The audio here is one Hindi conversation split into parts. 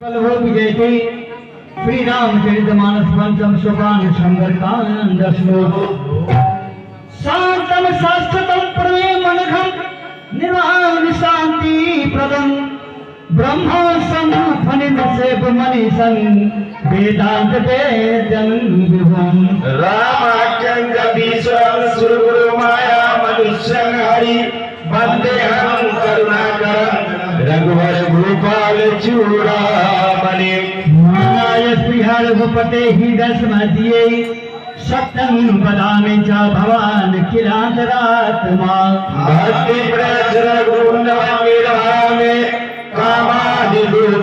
विजयते श्री रामचरितमानस पंचम सोपान संगरकांड श्लोक शांतम शाश्वतम प्रमे मनघम निर्वाण शांति प्रदम ब्रह्म संफनित सेव मनीषं वेदांत वेदन विभुम रामाख्यंग विश्वं सुरगुरु माया मनुष्यं हरि वंदेहं करुणाकरं रघुवर गोपाल चूड़ामणि मानाय श्रीहर भूपते ही दशमतिये सत्यं वदामि च भवान् किलान्तरात्मा भक्ति प्रचर गुणवन्मिरामे कामादिदोषरहितं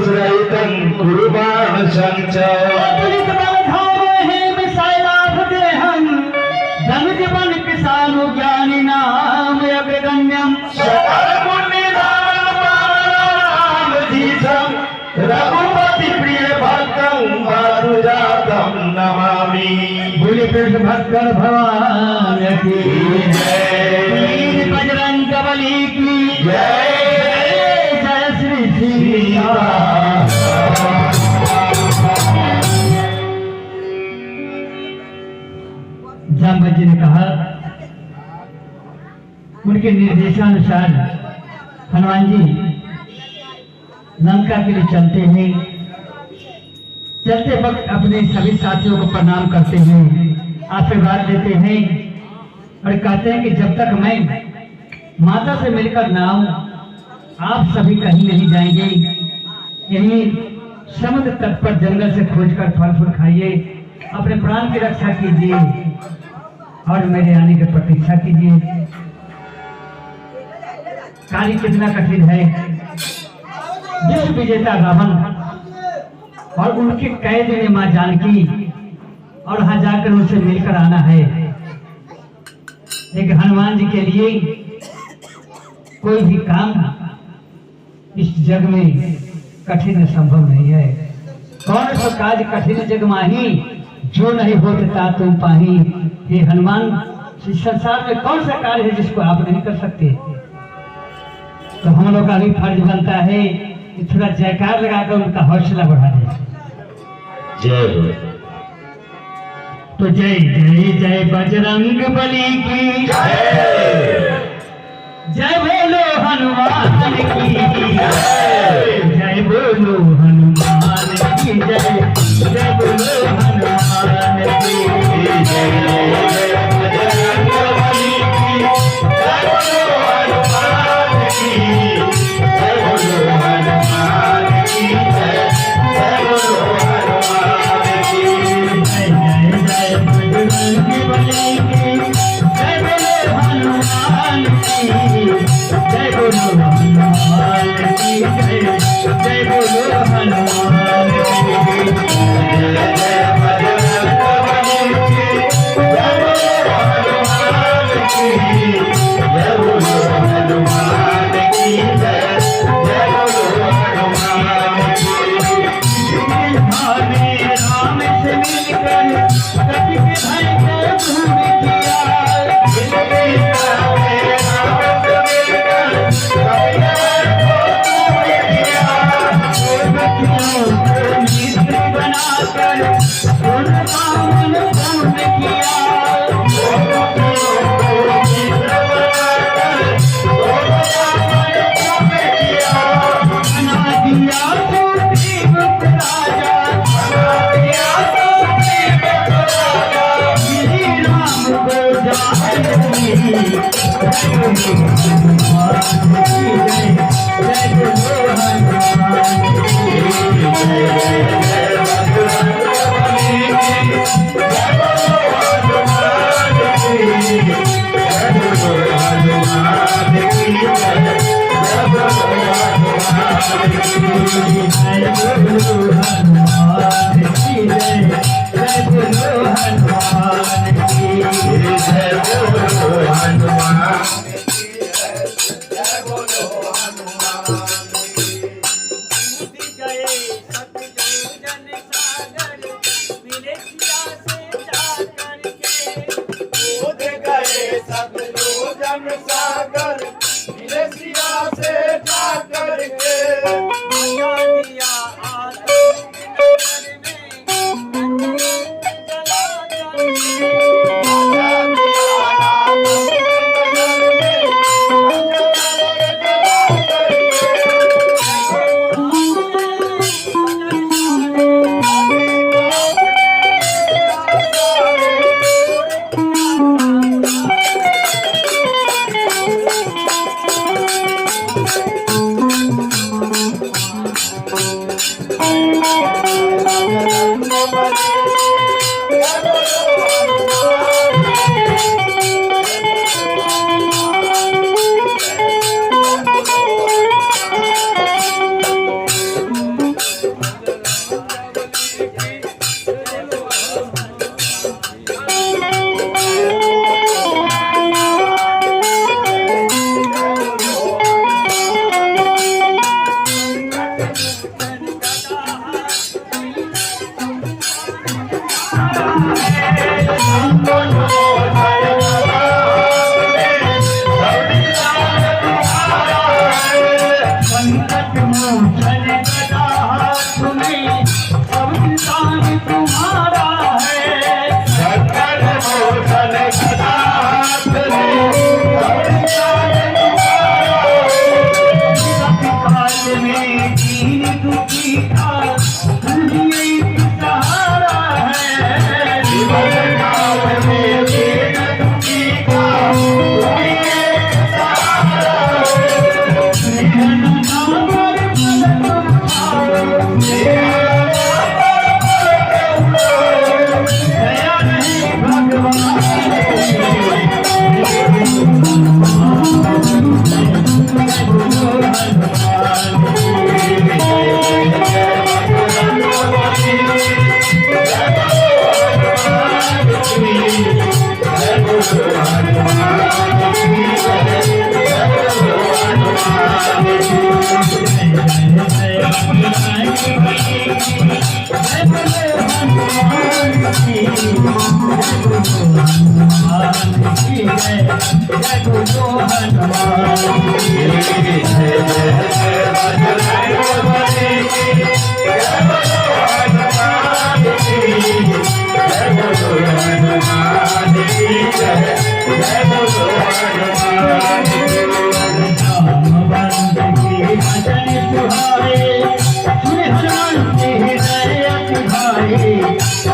कुर्वाण संचय रघुपति प्रिय भक्तं वासुजातं नमामि। बोले कृष्ण भक्त भगवान की जय, बजरंग बली की जय, जय श्री सीता। जाम्बवत जी ने कहा, उनके निर्देशानुसार हनुमान जी लंका के लिए चलते हैं। चलते वक्त अपने सभी साथियों को प्रणाम करते हैं, आशीर्वाद देते हैं और कहते हैं कि जब तक मैं माता से मिलकर ना आऊं आप सभी कहीं नहीं जाएंगे। यही समुद्र तट पर जंगल से खोजकर फल फूल खाइए, अपने प्राण की रक्षा कीजिए और मेरे आने की प्रतीक्षा कीजिए। कार्य कितना कठिन है। विश्व विजेता रावण और उनके कैद में मां जानकी और वहां जाकर उनसे मिलकर आना है। लेकिन हनुमान जी के लिए कोई भी काम इस जग में कठिन संभव नहीं है। कौन सा कार्य कठिन जग माही जो नहीं होता तुम पाही। ये हनुमान इस संसार में कौन सा कार्य है जिसको आप नहीं कर सकते। तो हम लोग का भी फर्ज बनता है कि थोड़ा जयकार लगाकर उनका हौसला बढ़ा दे। जय हो। तो जय जय जय बजरंग बली की जय, जय बोलो हनुमान की जय, जय बोलो हनुमान की जय, जय बोलो हनुमान की जय। सागर मिले सिया से जा करके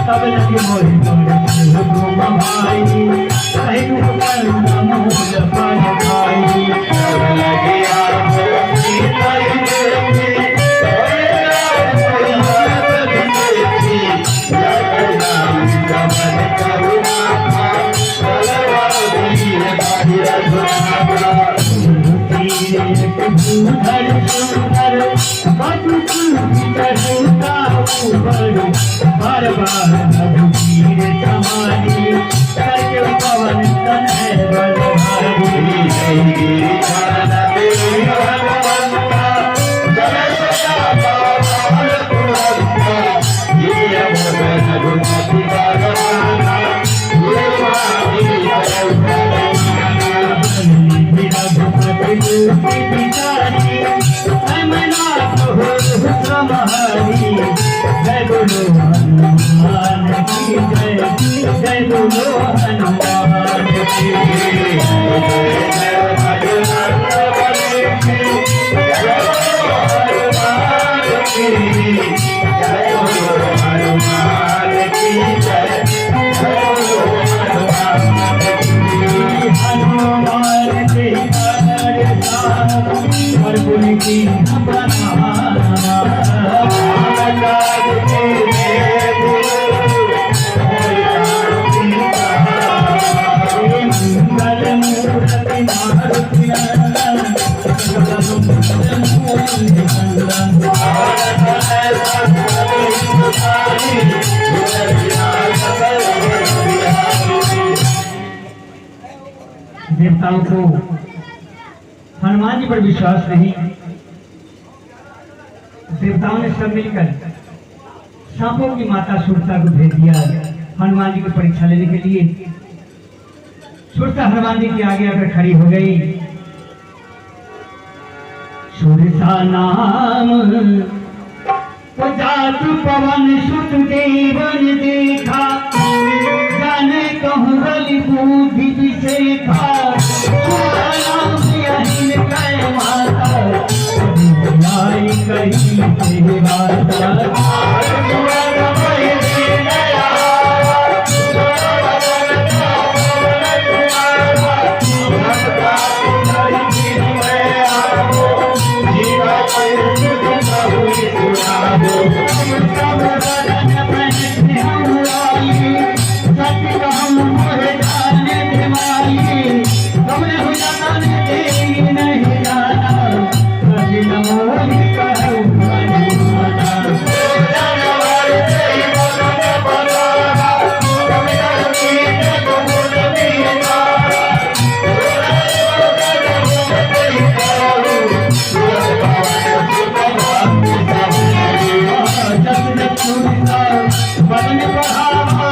तब लगी मोरी भाई बार बार रघुवीर समानी करके पवन तन है बल जय बोलो हनुमान की जय बोलो हनुमान की हनुमान के और पुण्य की देवताओं को हनुमान जी पर विश्वास नहीं। देवताओं ने सब मिलकर सांपों की माता सुरता को भेज दिया हनुमान जी की परीक्षा लेने के लिए। सुरता हनुमान जी के आगे आकर खड़ी हो गई। सुरता नाम जातु पवन सुत देवन देखा जाने कहूँ बलि बुद्धि विशेखा बदन बढ़ावा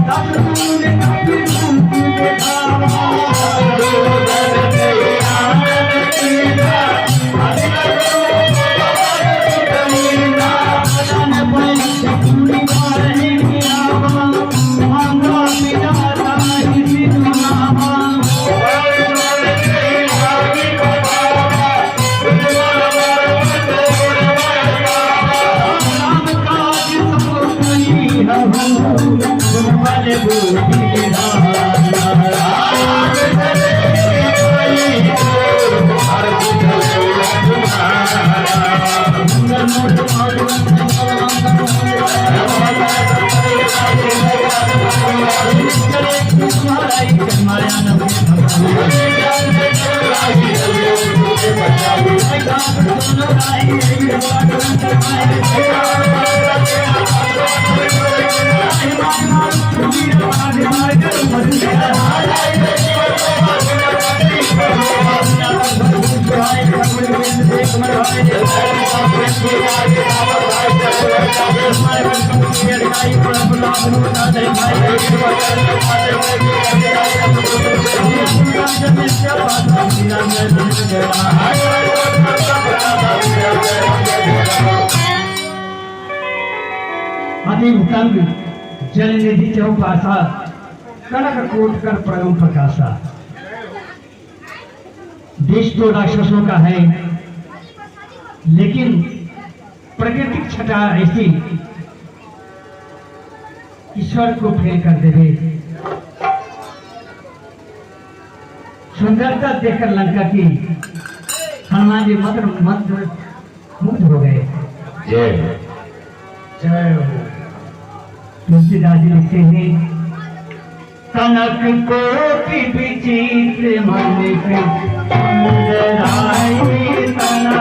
दस दूर कभी रूप दिखावा अति उत्तंग जल निधि चौपासा कनक कोट कर परम प्रकाशा। देश तो राक्षसों का है, लेकिन प्राकृतिक छटा ऐसी ईश्वर को फेल कर देवे। सुंदरता देखकर लंका की हनुमान जी मंत्र मुग्ध हो गए। जय जय हो। तुलसीदास जी लिखते हैं, कनक कोटि विचित्र मणिक सुंदराई तना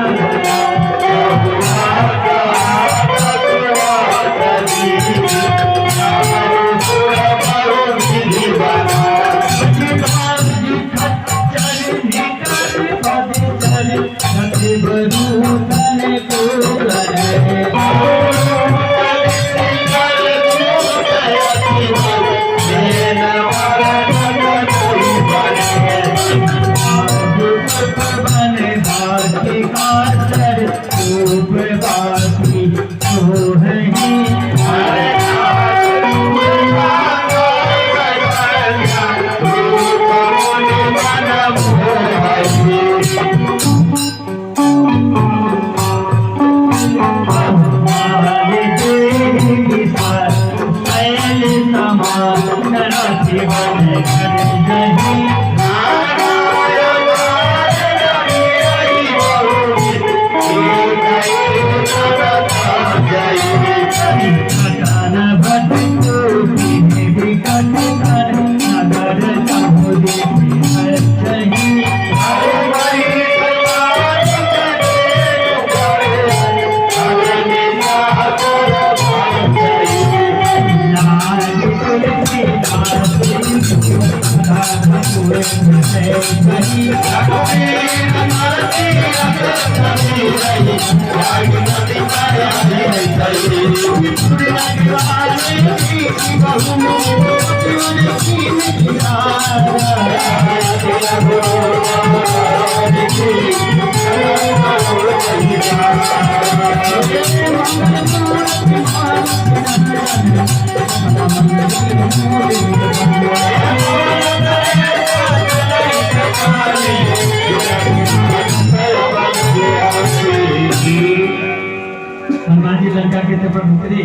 हनुमान जी लंका के थे पर उतरे।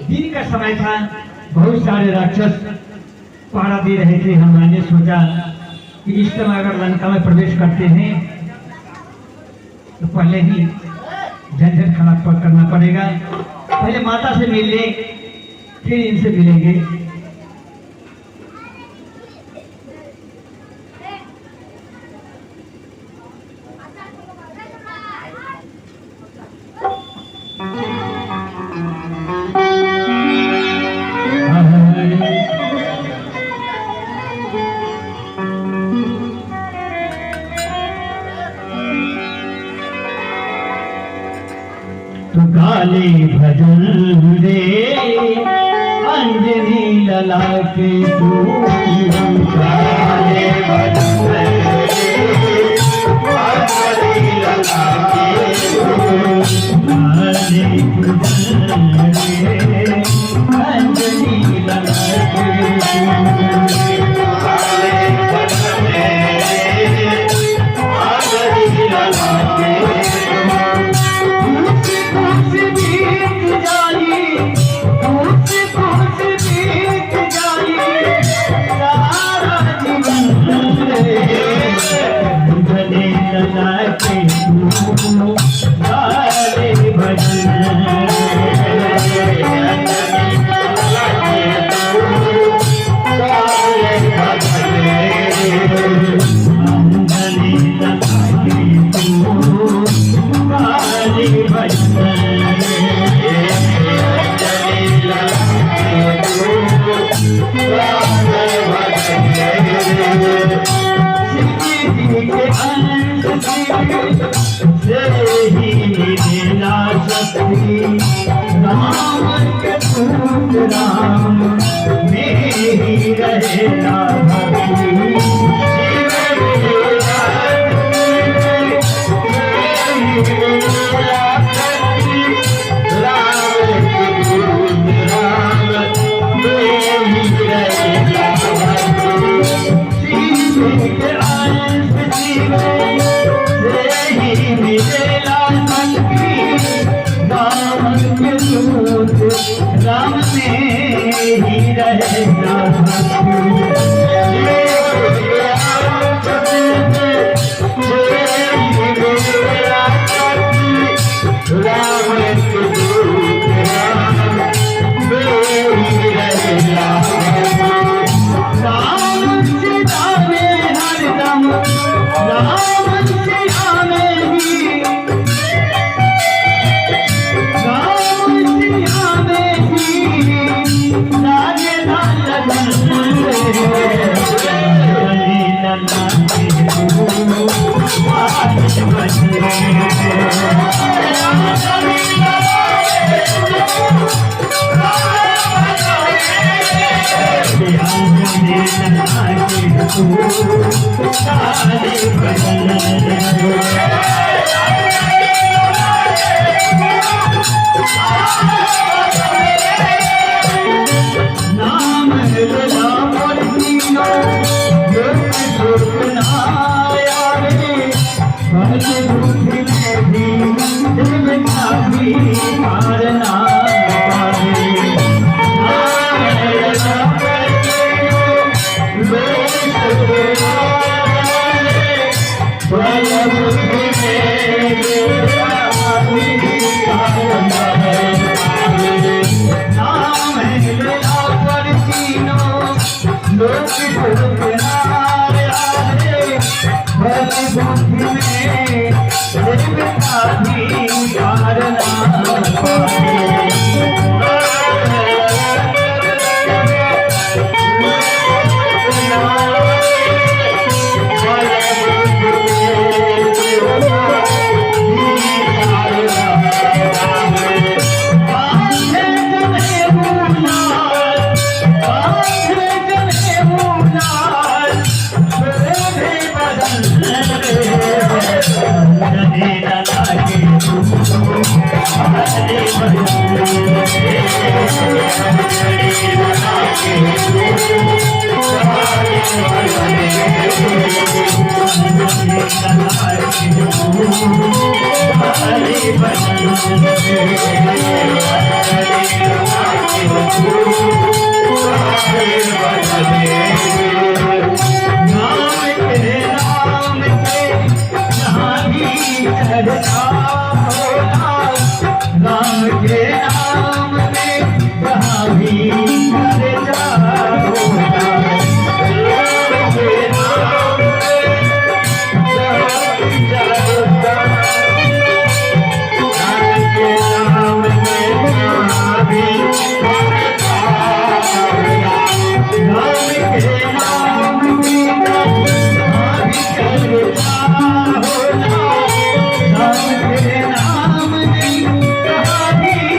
दिन का समय था, बहुत सारे राक्षस पहरा दे रहे थे। हनुमान ने सोचा कि इस समय अगर लंका में प्रवेश करते हैं तो पहले ही झंझट खड़ा करना पड़ेगा। पहले माता से मिल ले, फिर इनसे मिलेंगे। तो काले भजन लला के तू गाने बजने अंजलि लगा के गाने बजने अंजलि लला के गाने बजने अंजलि लगा के खुश बीत जाई खुश बीत जाई सारा जीवन गले लगा के तू गाले भजन अंजलि लगा के तू गाले राम मेरी रहेगा राम में ही रहेगा राम से आवे हरदम राम से आवे ही राम से आवे ही लागे लगन गली लला के तू आज नाम लला पर दीनो सुनाया रे भज बुद्धि में भी काफी मारना राम के नाम में जहाँ भी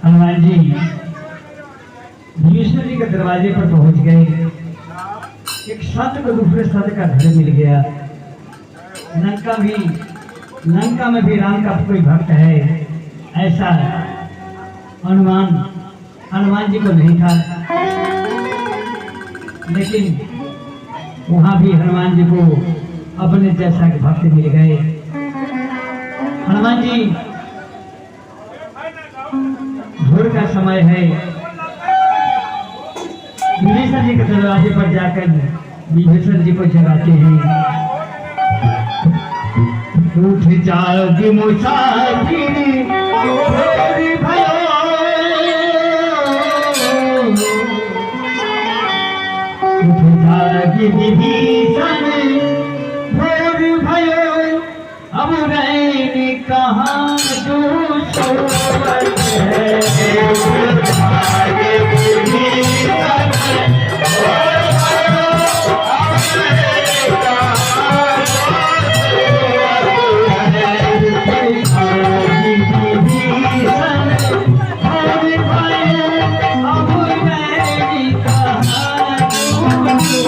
हनुमान जी विष्णु जी के दरवाजे पर पहुंच गए। एक संत को दूसरे संत का घर मिल गया। लंका में भी राम का कोई भक्त है ऐसा हनुमान जी को नहीं था, लेकिन वहां भी हनुमान जी को अपने जैसा के भक्त मिल गए। हनुमान जी भोर का समय है, विभीषण जी के दरवाजे पर जाकर विभीषण जी को जगाते हैं। उठ जाओ मुसाफिर भयो, जागी विभीषण भोर भयो अब रैन कहाँ जो सोवत है। जागे विभीषण भोर भयो अब रैन कहाँ जागी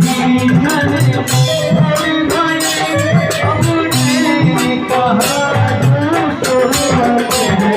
विभीषण भोर भयो अब रैन कहाँ जो सोवत है।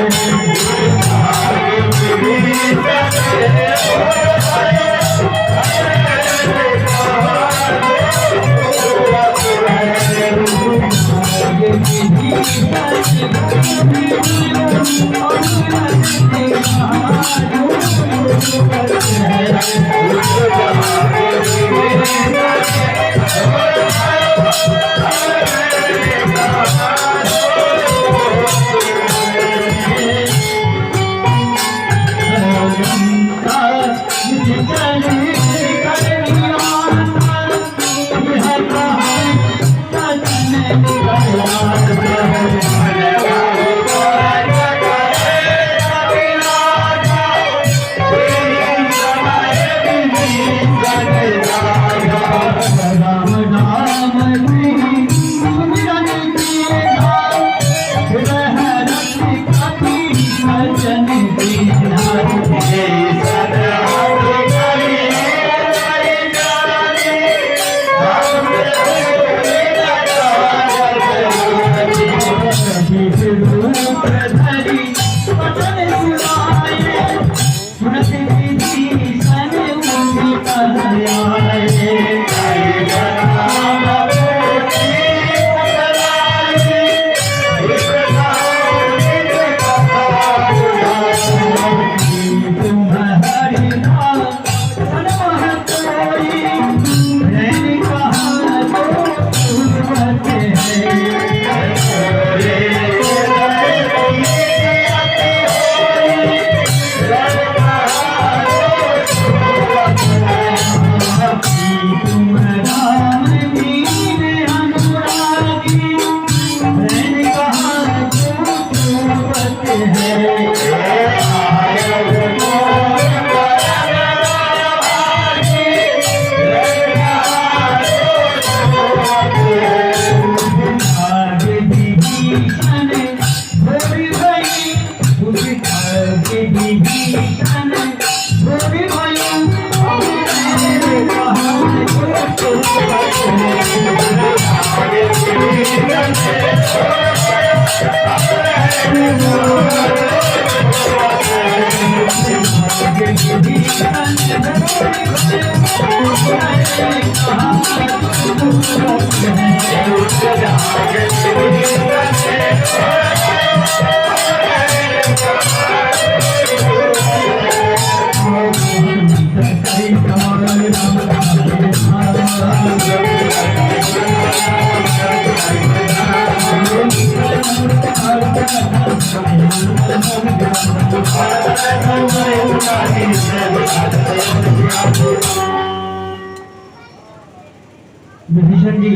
विभीषण जी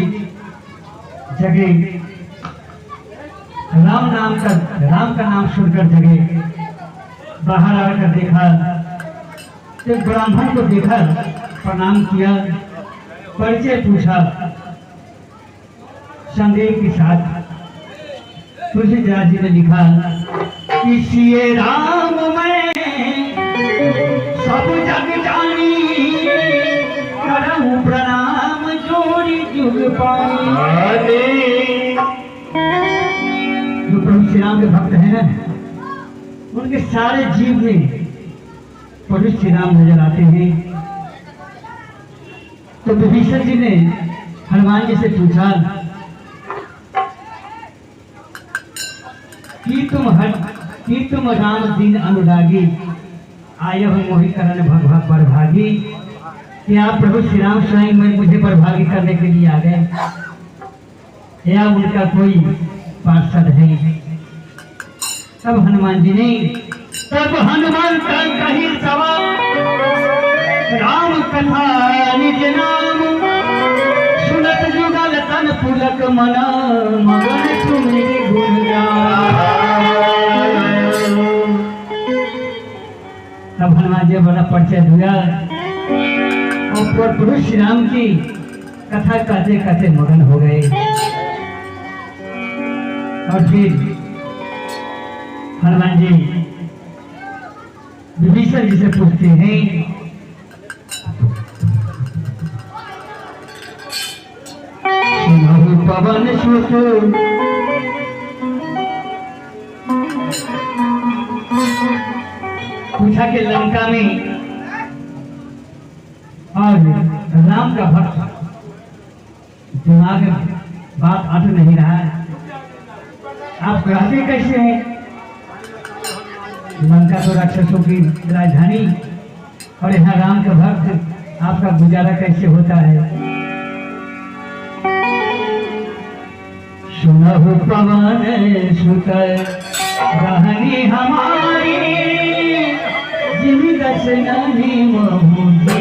जगे, राम का नाम सुनकर जगे। बाहर आकर देखा, एक ब्राह्मण को देखा, प्रणाम किया, परिचय पूछा, संदेह के साथ तुलसीदास जी ने लिखा कि सिए राम में सब जग जानी, करहूं प्रणाम जोड़ी जुग पानी। जो प्रभु श्री राम के भक्त हैं ना, उनके सारे जीव में प्रभु श्री राम नजर आते हैं। तो विभीषण जी ने हनुमान जी से पूछा कि तुम राम दीन अनुरागी, आय हो मोहि करण भगवा परभागी। क्या प्रभु श्री राम स्वयं में मुझे परभागी करने के लिए आ गए, या उनका कोई पार्षद है? तब हनुमान जी ने हनुमान का कही सवाल, राम कथा निज नाम, सुनत जुगल तन पुलक मना, मगन तुम्हें गुण गान। तब हनुमान जी बड़ा परिचय दिया और प्रभु श्री राम की कथा कहते कहते मगन हो गए। और फिर हनुमान जी विभीषण जी से पूछते हैं, सुनहु पवन सुत पूछा कि लंका में और राम का भक्त दिमाग बात अट नहीं रहा, आप रहते कैसे हैं? लंका तो राक्षसों की राजधानी, और यहाँ राम का भक्त, आपका गुजारा कैसे होता है? सुनहु पवन सुत रहनी हमारी, जिमि दर्शनी मोहुजी।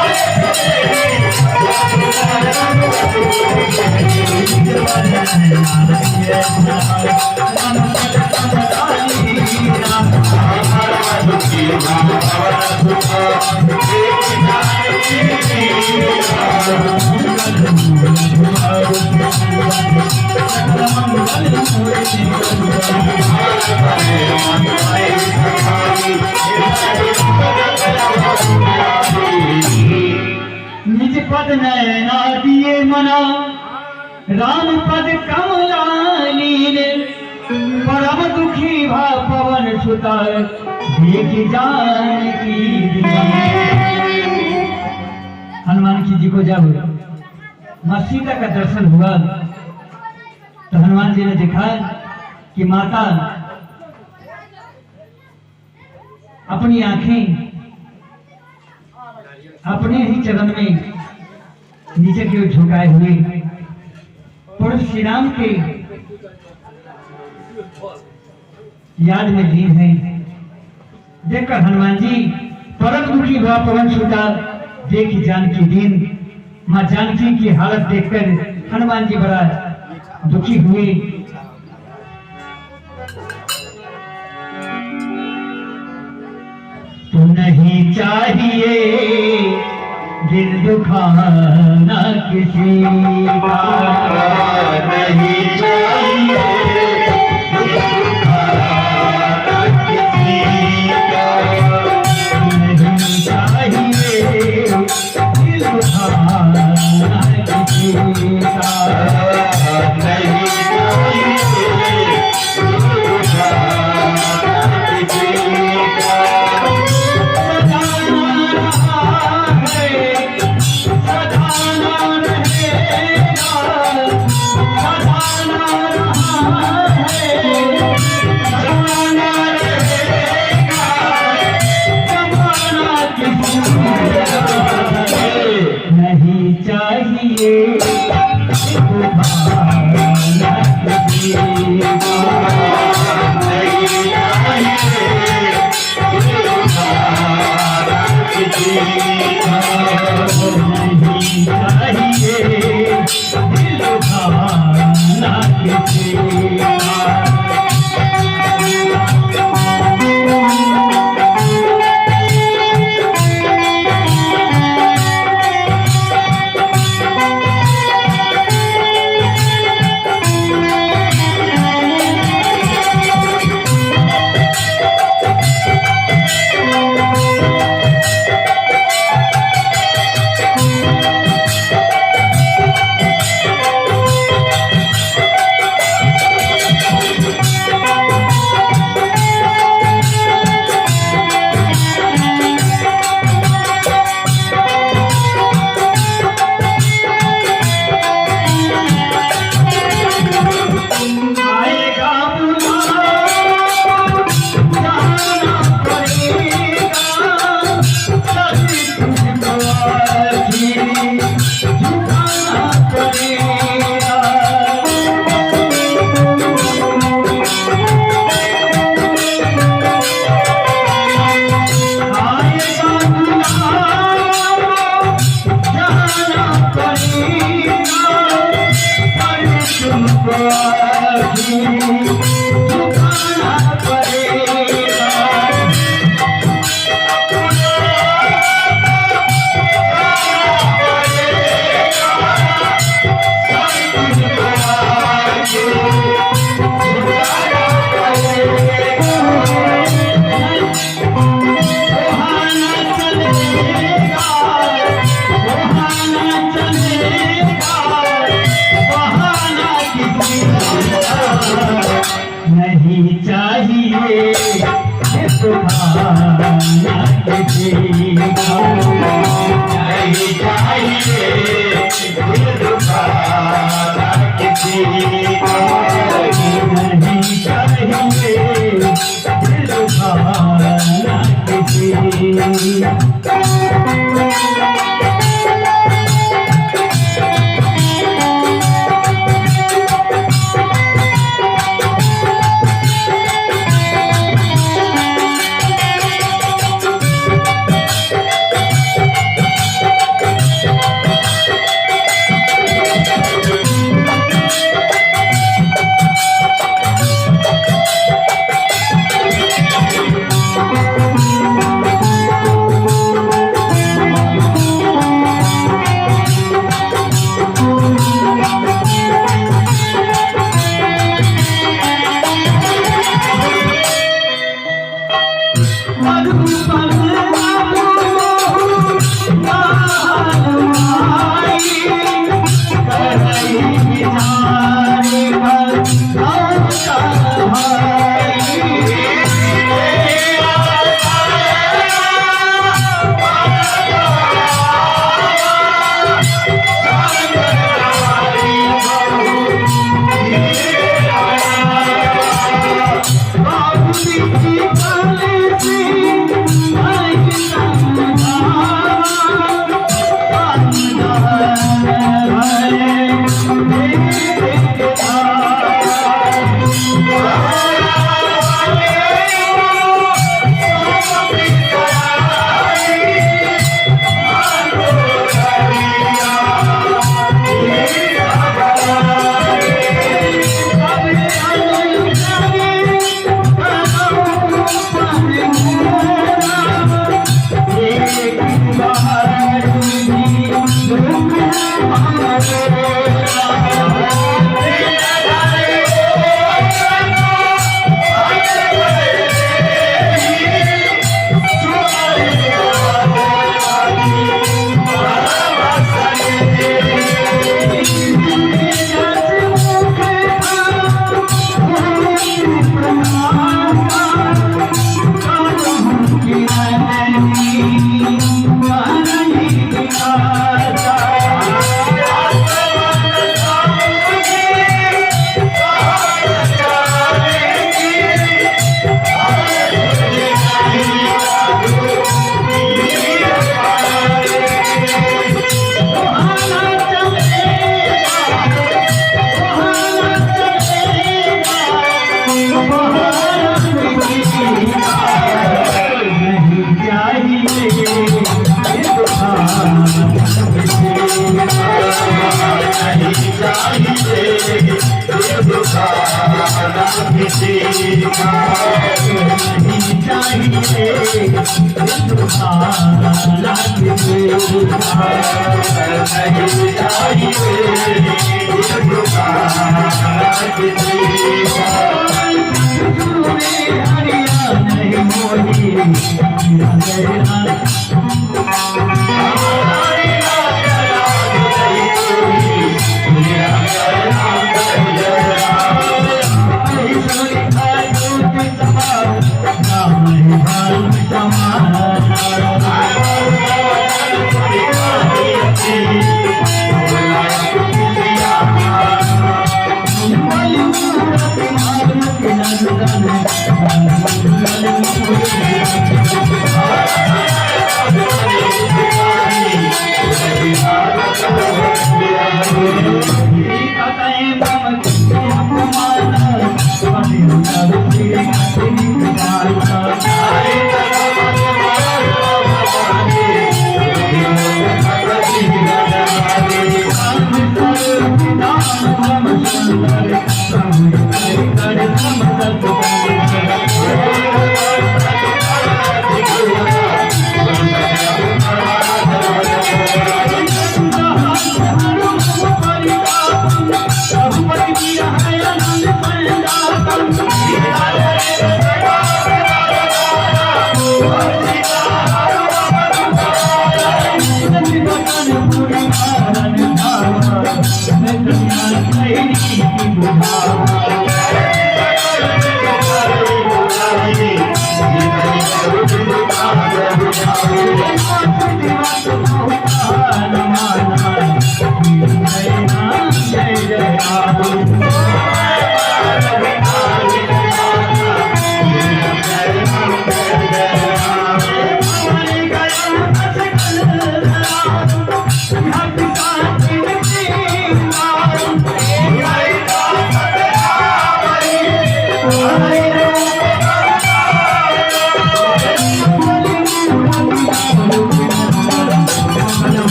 Thank you. निज पद नैना दिए मना राम पद कमला लीन परम दुखी भा पवन सुता देख जान की हनुमान जी को जब मां सीता का दर्शन हुआ तो हनुमान जी ने देखा कि माता अपनी आंखें अपने ही चरण में नीचे की ओर झुकाए हुए प्रभु श्री राम के याद में लीन है। देखकर हनुमान जी परम दुखी हुआ पवन सुता देख जानकी दीन। मां जानकी की हालत देखकर हनुमान जी बड़ा दुखी हुए। तो नहीं चाहिए दिल दुखाना किसी का, नहीं चाहिए दिल दुखाना किसी का, नहीं चाहिए दिल दुखाना किसी का, नहीं चाहिए दिल दुखाना किसी का। नहीं चाहिए नहीं चाहिए सुखाना किसी को, नहीं चाहिए दिल दुखाना किसी को, नहीं चाहिए दिल दुखाना किसी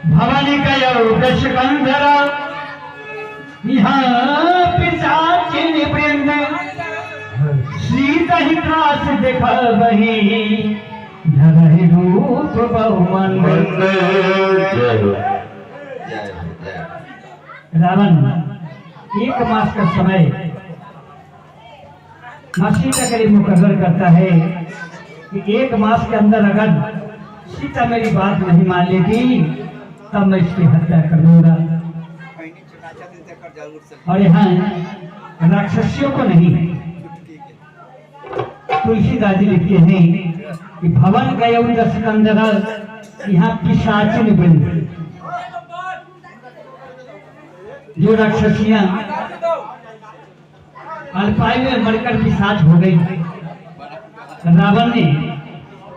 भवानी का यौदश कंधरा यहाँ पिशाचिनी वृंद सीता ही त्रास देखा वही धरहि रूप बहुमंद। रावण 1 मास का समय माँ सीता के लिए मुकर्रर करता है कि 1 मास के अंदर अगर सीता मेरी बात नहीं मान लेगी तब मैं इसकी हत्या कर दूंगा। और यहाँ राक्षसियों को नहीं, तुलसीदास जी लिखते हैं कि भवन गयो दशकंदर यहाँ पिशाचिनी वृंद, जो राक्षसियां अल्पायु में मरकर पिशाच हो गई, रावण ने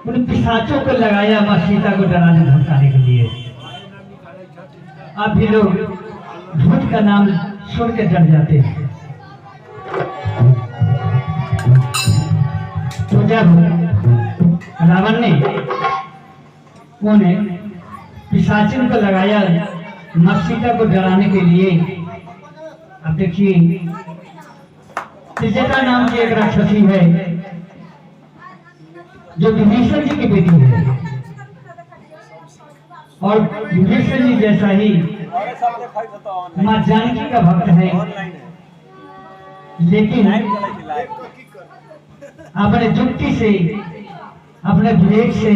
उन पिशाचों को लगाया माँ सीता को डराने धमकाने के लिए। अब भी लोग झूठ का नाम सुन के डर जाते हैं। तो जब रावण ने उन्हें पिशाचिन को लगाया माँ सीता को डराने के लिए, अब देखिए त्रिजटा नाम की एक राक्षसी है जो विभीषण जी की बेटी है, और विभीषण जी जैसा ही माँ जानकी का भक्त है, लेकिन अपने जुक्ति से, अपने विवेक से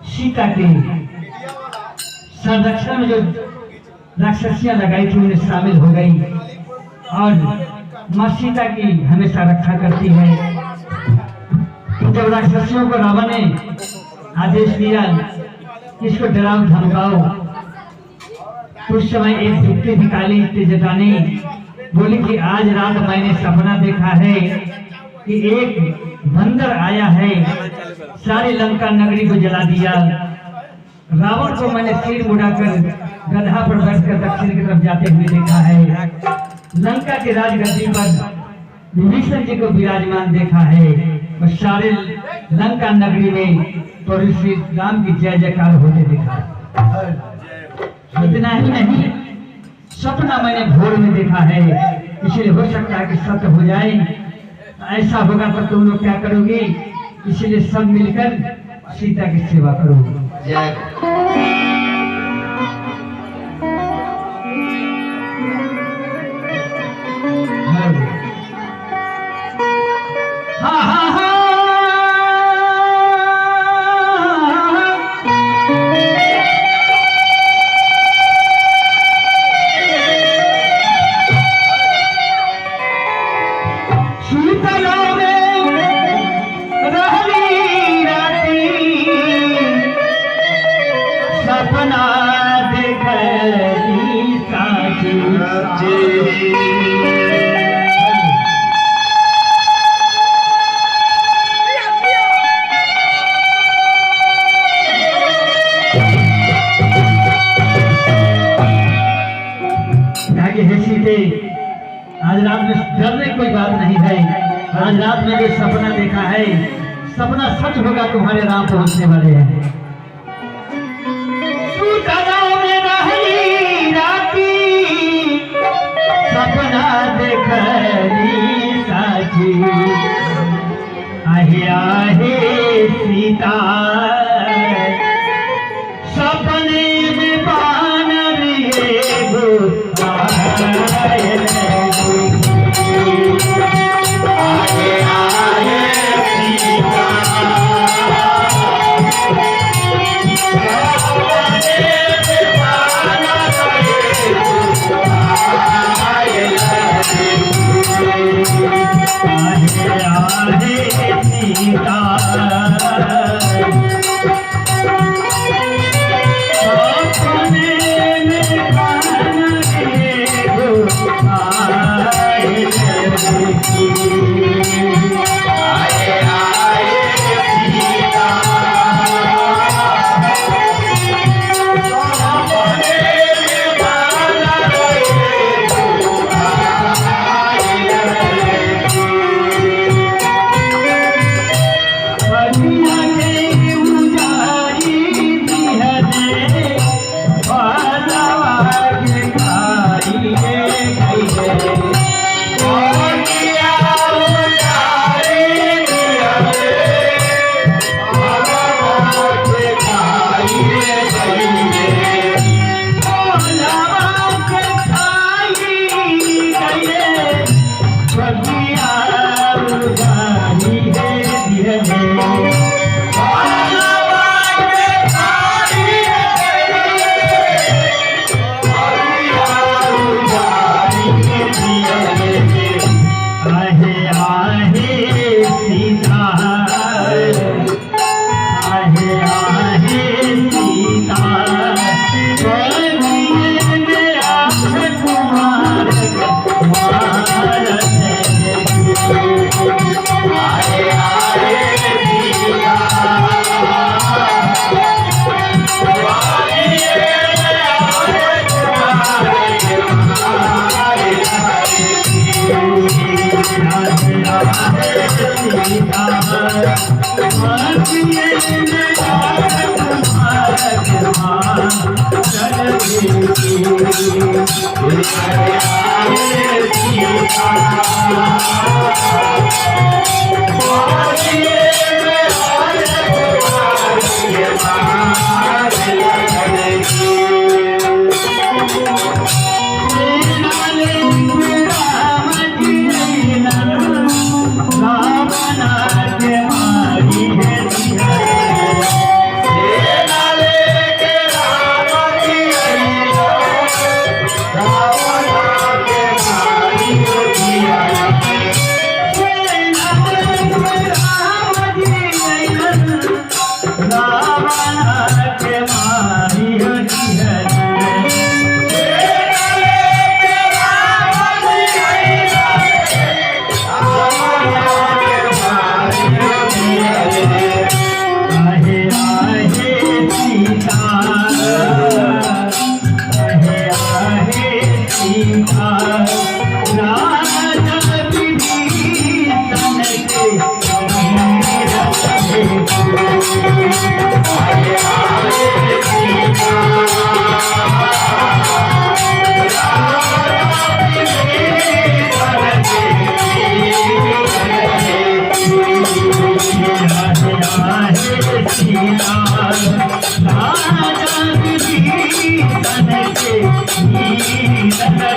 सीता के संरक्षण में जो राक्षसियां लगाई थी उन्हें शामिल हो गई और माँ सीता की हमेशा रक्षा करती है। जब राक्षसियों को रावण ने आदेश दिया इसको डराओ धमकाओ, तो उस समय एक युक्ति निकाली त्रिजटा ने, बोली कि आज रात मैंने सपना देखा है कि एक बंदर आया है, सारी लंका नगरी को जला दिया। रावण को मैंने सिर उड़ाकर गधा पर बैठकर दक्षिण की तरफ जाते हुए देखा है। लंका के राजगद्दी पर विभीषण जी को विराजमान देखा है। बस सारे लंका नगरी में तो श्री राम की जय जयकार होते दिखा। इतना ही नहीं, सपना मैंने भोर में देखा है, इसलिए हो सकता है कि सत्य हो जाए। ऐसा होगा तो तुम लोग क्या करोगे? इसलिए सब मिलकर सीता की सेवा करो। हाँ हाँ हाँ सपना देख आज रात में डरने कोई बात नहीं है। आज रात में जो सपना देखा है, सपना सच होगा, तुम्हारे राम पहुंचने वाले हैं। सपना देखनी साची आहे आहे सीता, सपने में बानर एगो आहे आहे सीता,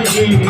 Bye.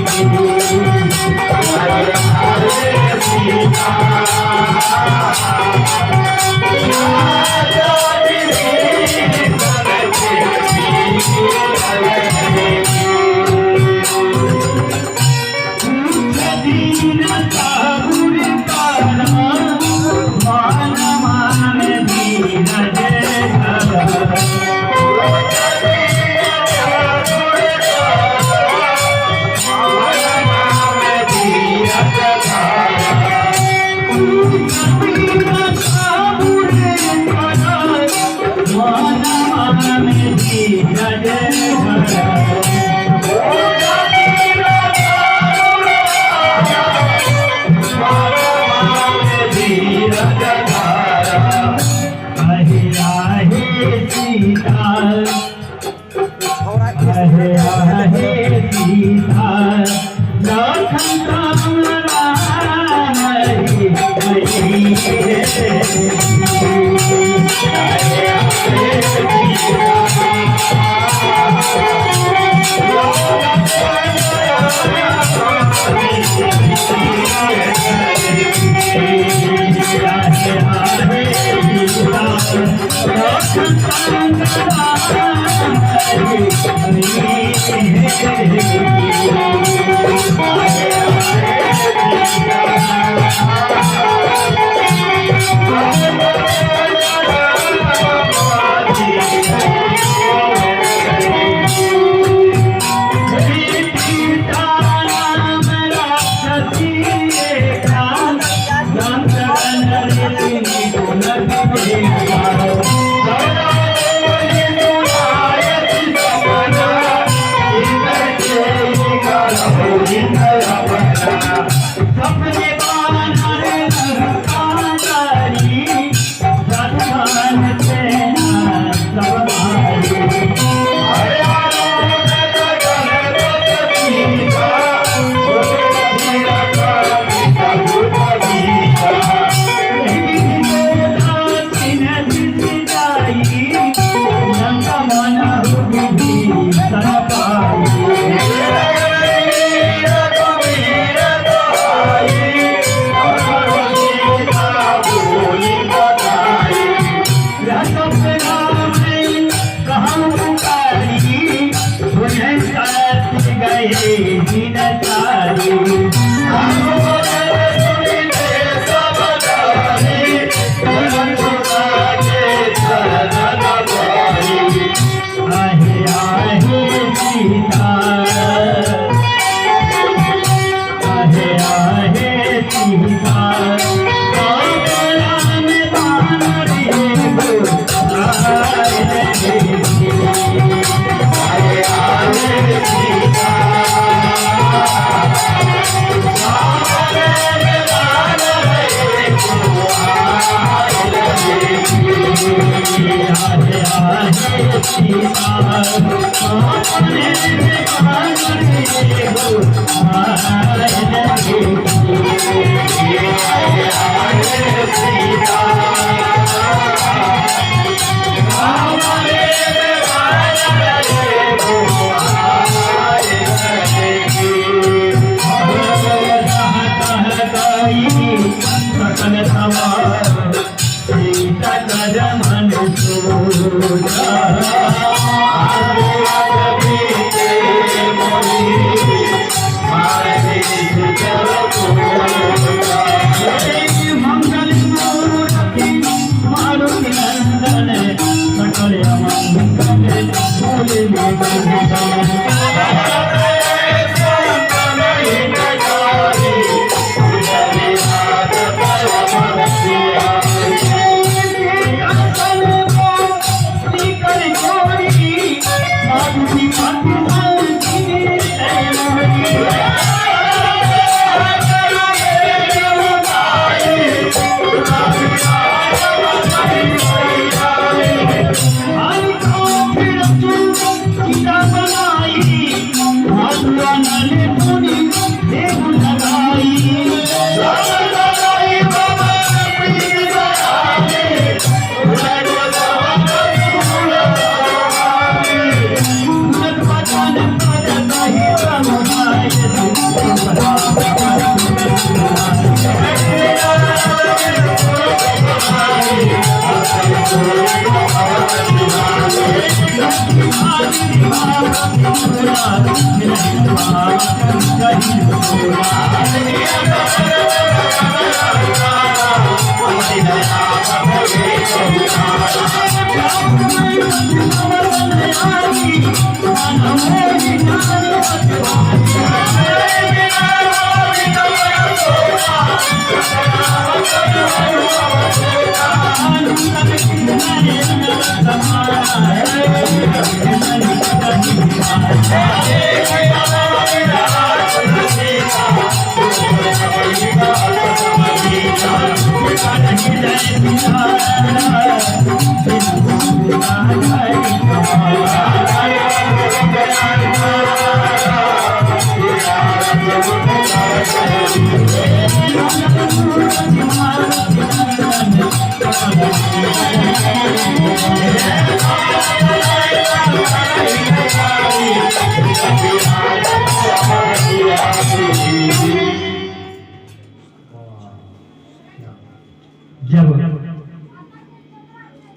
जब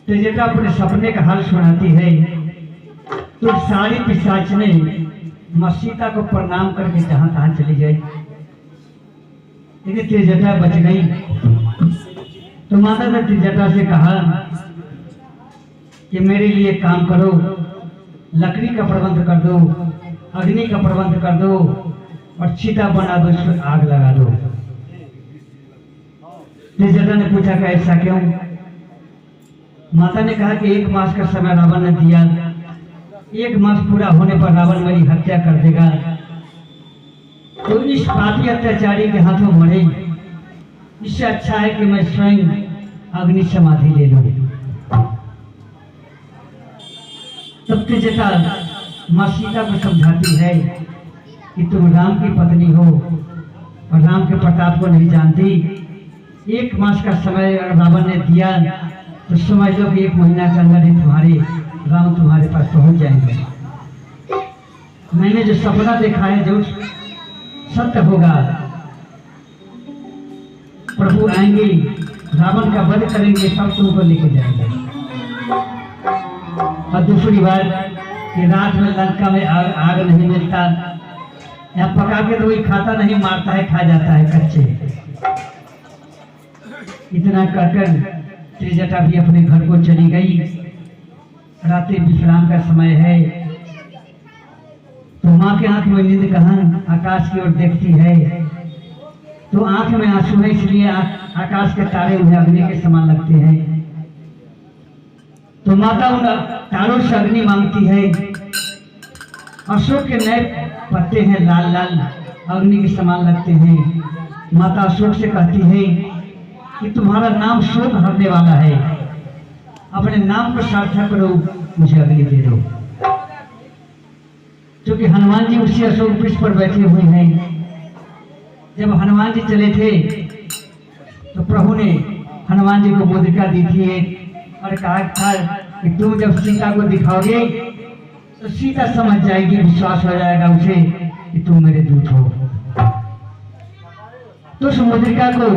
तेजता अपने सपने का हाल सुनाती है तो सारी पिशाचने मसीता को प्रणाम करके जहां तहां चली गई, लेकिन तेजता बच गई। तो माता ने तेजता से कहा कि मेरे लिए काम करो, लकड़ी का प्रबंध कर दो, अग्नि का प्रबंध कर दो और चिता बना दो, इसमें आग लगा दो। तेजता ने पूछा कि ऐसा क्यों? माता ने कहा कि 1 मास का समय रावण ने दिया, 1 मास पूरा होने पर रावण मेरी हत्या कर देगा, तो इस पापी अत्याचारी के हाथों मरे, इससे अच्छा है कि मैं स्वयं अग्नि समाधि ले लूं। तब तेजता मां सीता को समझाती है कि तुम राम की पत्नी हो और राम के प्रताप को नहीं जानती। 1 मास का समय रावण ने दिया तो समझ लो कि 1 महीना के अंदर ही राम तुम्हारे पास पहुंच जाएंगे। मैंने जो सपना देखा है जो सत्य होगा, प्रभु आएंगे, रावण का वध करेंगे, सब तुमको लेके जाएंगे। और दूसरी बात कि रात में लंका में आग नहीं मिलता, यहाँ पका के तो कोई खाता नहीं, मारता है, खा जाता है कच्चे। इतना कहकर तेजता भी अपने घर को चली गई। रात्रि विश्राम का समय है तो माँ के आंख में नींद कहाँ, आकाश की ओर देखती है तो आंख में आंसू है, इसलिए आकाश के तारे उन्हें अग्नि के समान लगते हैं। तो माता उन तारों से अग्नि मांगती है। अशोक के नए पत्ते हैं, लाल लाल, अग्नि के समान लगते हैं। माता अशोक से कहती है कि तुम्हारा नाम शोक हरने वाला है, अपने नाम को सार्थक करो, मुझे अग्नि दे दो। क्योंकि हनुमान जी उसी अशोक वृक्ष पर बैठे हुए हैं। जब हनुमान जी चले थे तो प्रभु ने हनुमान जी को मुद्रिका दी थी और कहा था कि तुम जब सीता को दिखाओगे तो सीता समझ जाएगी, विश्वास हो जाएगा उसे कि तुम मेरे दूत हो। तो उस मुद्रिका को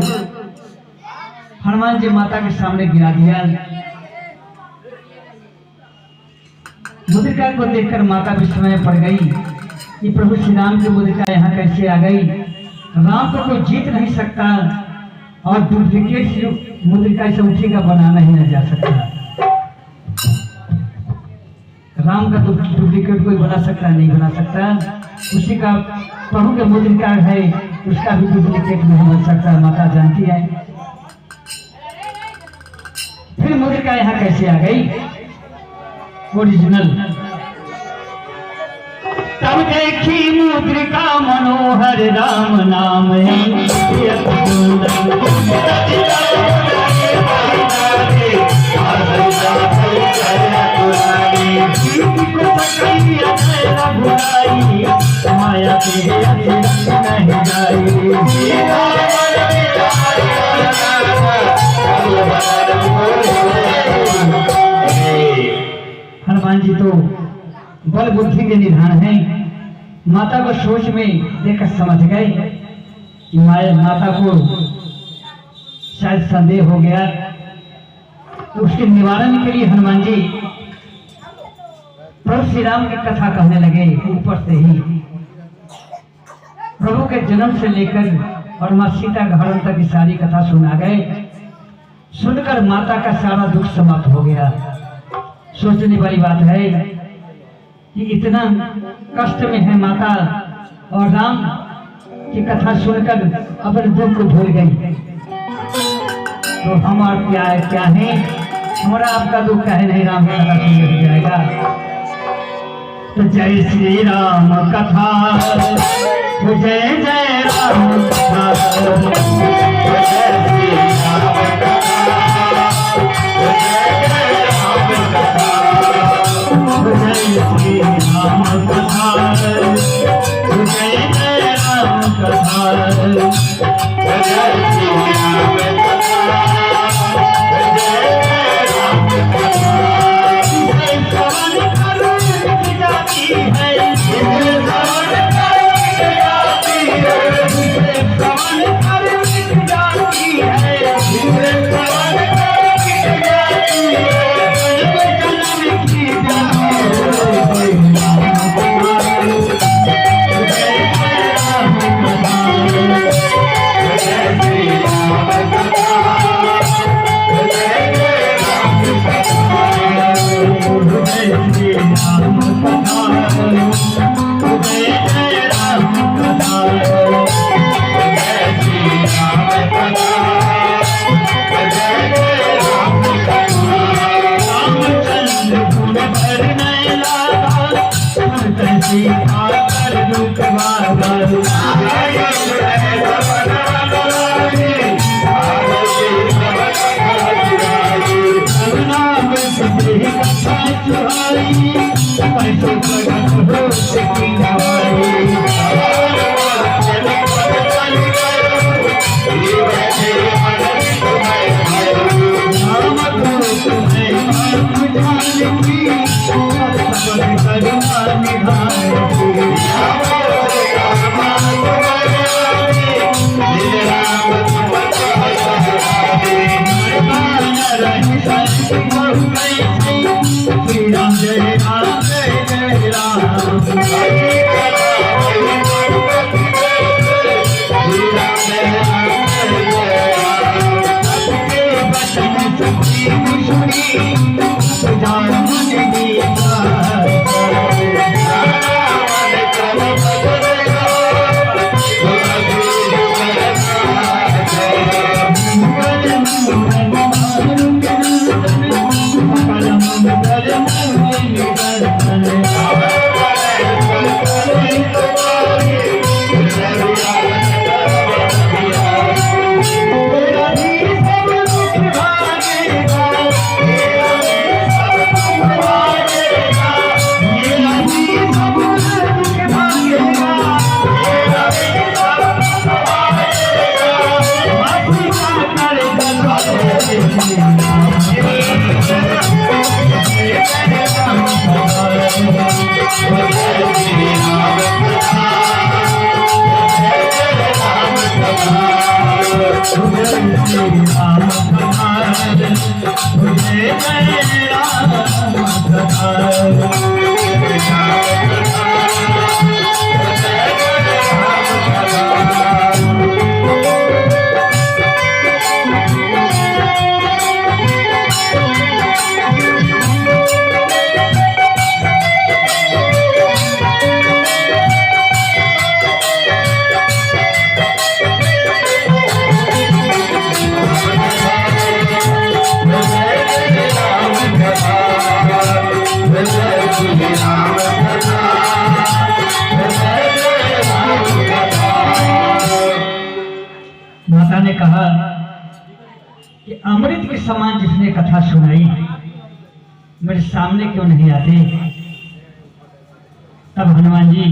हनुमान जी माता के सामने गिरा दिया। मुद्रिका को देखकर माता विस्मय पड़ गई कि प्रभु श्री राम की मुद्रिका यहाँ कैसे आ गई। राम को कोई जीत नहीं सकता और डुप्लीकेट मुद्रिका से उसी का बनाना ही नहीं जा सकता। राम का डुप्लीकेट कोई बना सकता नहीं, बना सकता। उसी का प्रभु का मुद्रिका है, उसका भी डुप्लीकेट नहीं बन सकता, माता जानती है। फिर मुद्रिका यहाँ कैसे आ गई ओरिजिनल? तब देखी मुद्रिका मनोहर राम नाम है, माया हनुमान जी तो बल बुद्धि के निधान हैं। माता को सोच में देखकर समझ गए कि माता को शायद संदेह हो गया, तो उसके निवारण के लिए हनुमान जी प्रभु श्री राम की कथा कहने लगे ऊपर से ही। प्रभु के जन्म से लेकर और माँ सीता का हरण तक की सारी कथा सुना गए। सुनकर माता का सारा दुख समाप्त हो गया। सोचने वाली बात है कि इतना कष्ट में है माता और राम की कथा सुनकर अपने दुख को भूल गई। तो हम और क्या है हमारा आपका दुख है नहीं, राम की कथा सुन हो जाएगा। तो जय श्री राम कथा, जय जय राम कथा, जय श्री राम कथा, जय राम कथा, जय श्री राम कथा, जय जय राम कथा, जय श्री राम कथा, जय राम कथा। माता ने कहा कि अमृत के समान जिसने कथा सुनाई मेरे सामने क्यों नहीं आते। तब हनुमान जी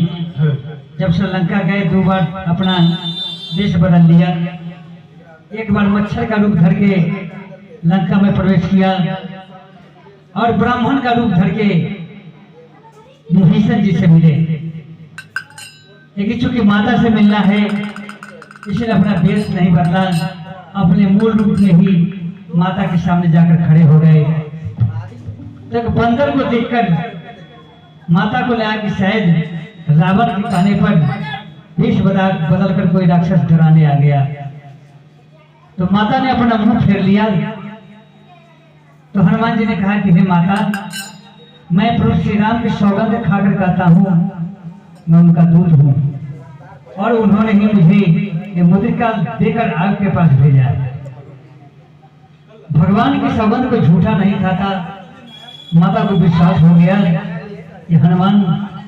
जब श्रीलंका गए 2 बार अपना देश बदल लिया। एक बार मच्छर का रूप धर के लंका में प्रवेश किया और ब्राह्मण का रूप धर के विभीषण जी से मिले। लेकिन चूंकि माता से मिलना है इसलिए अपना वेश नहीं बदला, अपने मूल रूप में ही माता के सामने जाकर खड़े हो गए। तब बंदर को देखकर माता को लगा कि शायद रावण के कहने पर वेश बदल कर कोई राक्षस डराने आ गया। तो माता ने अपना मुंह फेर लिया। तो हनुमान जी ने कहा कि हे माता, मैं प्रभु श्री राम की सौगंध खाकर कहता हूँ, मैं उनका दूत हूँ और उन्होंने ही मुझे ये मुद्रिका देकर आपके पास भेजा है। भगवान की सौगंध को झूठा नहीं खाता। माता को विश्वास हो गया कि हनुमान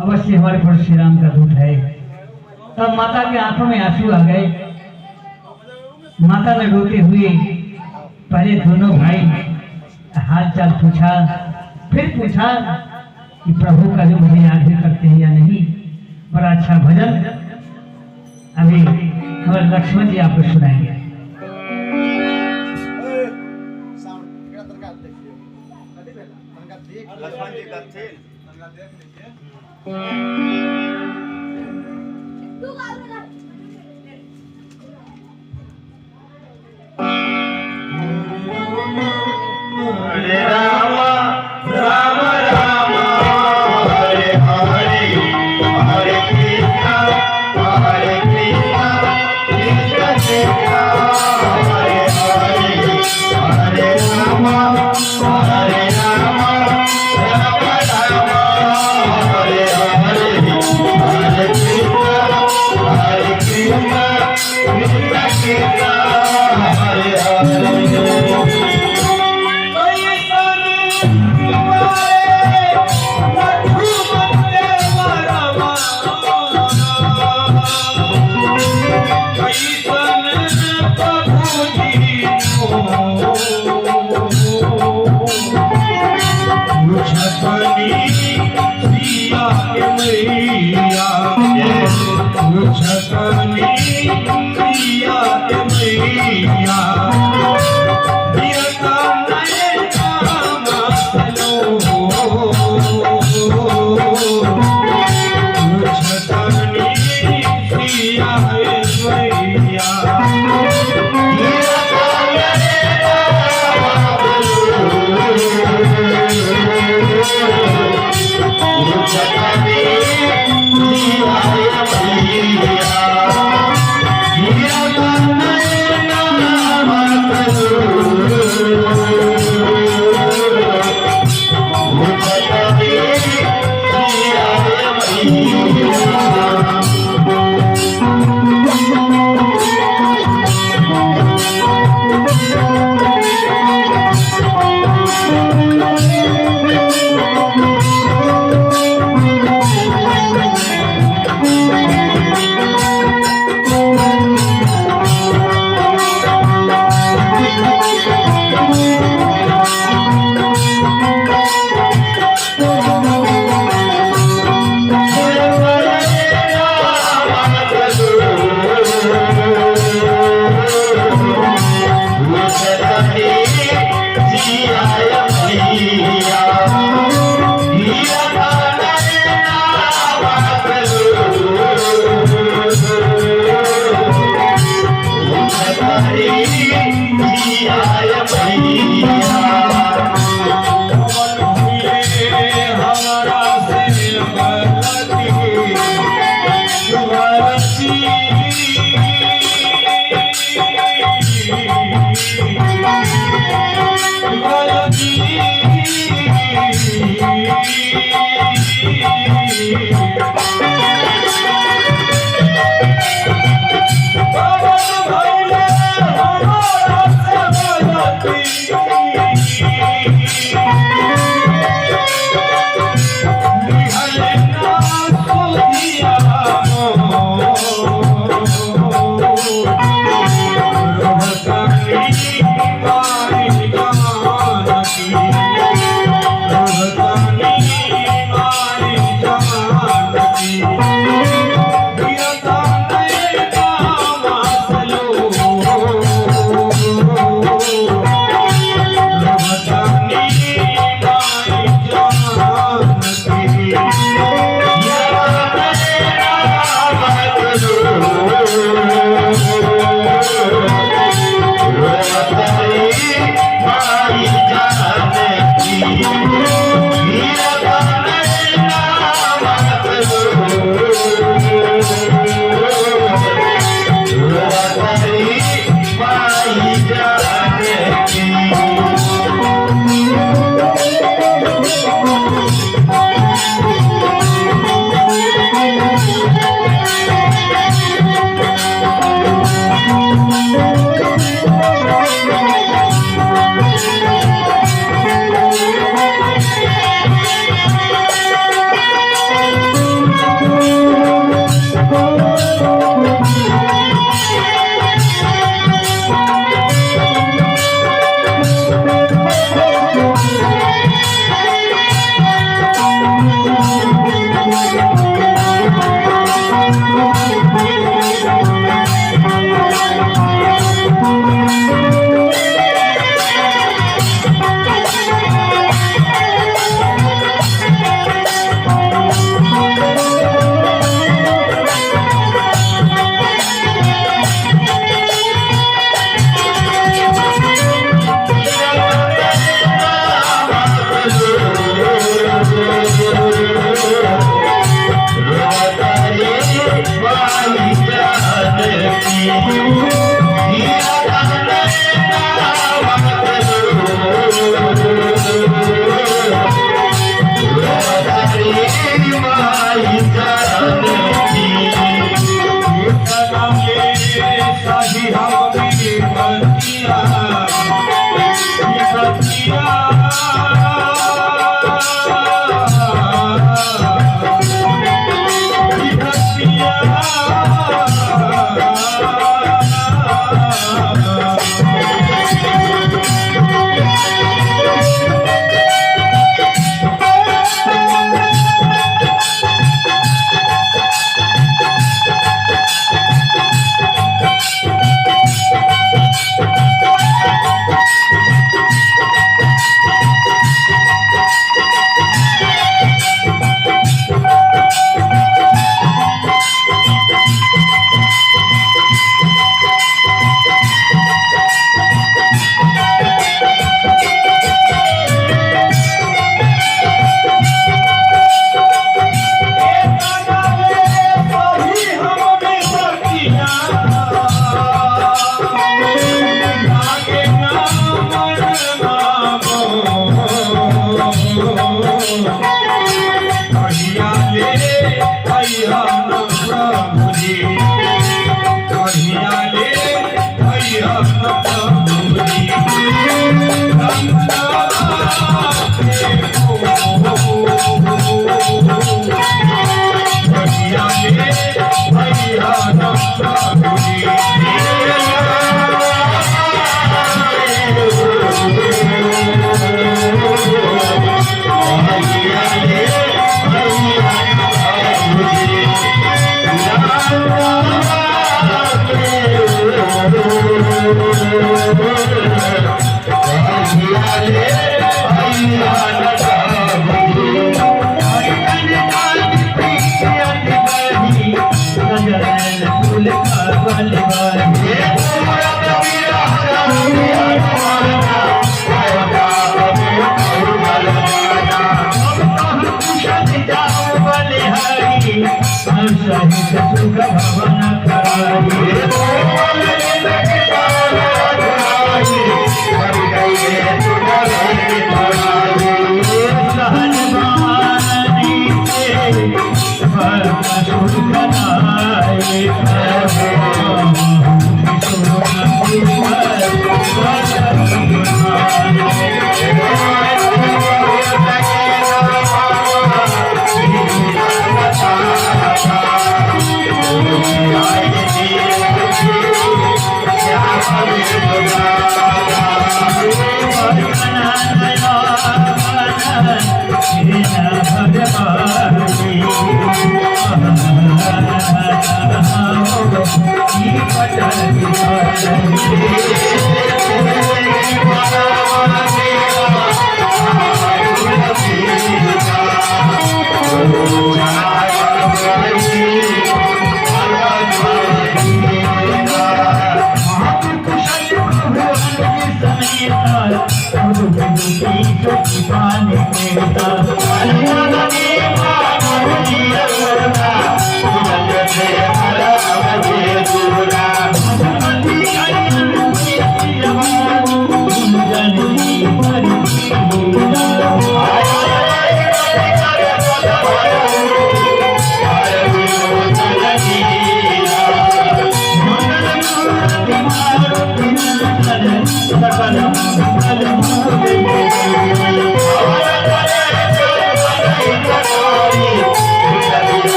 अवश्य हमारे प्रभु श्री राम का दूत है। तब माता के आंखों में आंसू आ गए। माता ने रोते हुए पहले दोनों भाई हाल चाल पूछा, फिर पूछा कि प्रभु का जो मुझे याद भी करते हैं या नहीं। बड़ा अच्छा भजन अभी हमारे लक्ष्मण जी आपको सुनाएंगे। लक्ष्मण जी का हरे राम राम राम हरे हरे, हरे कृष्ण कृष्ण कृष्ण हरे हरे, हरे राम हरे राम राम राम हरे हरे, हरे कृष्ण कृष्ण कृष्ण हरे हरे। Hello.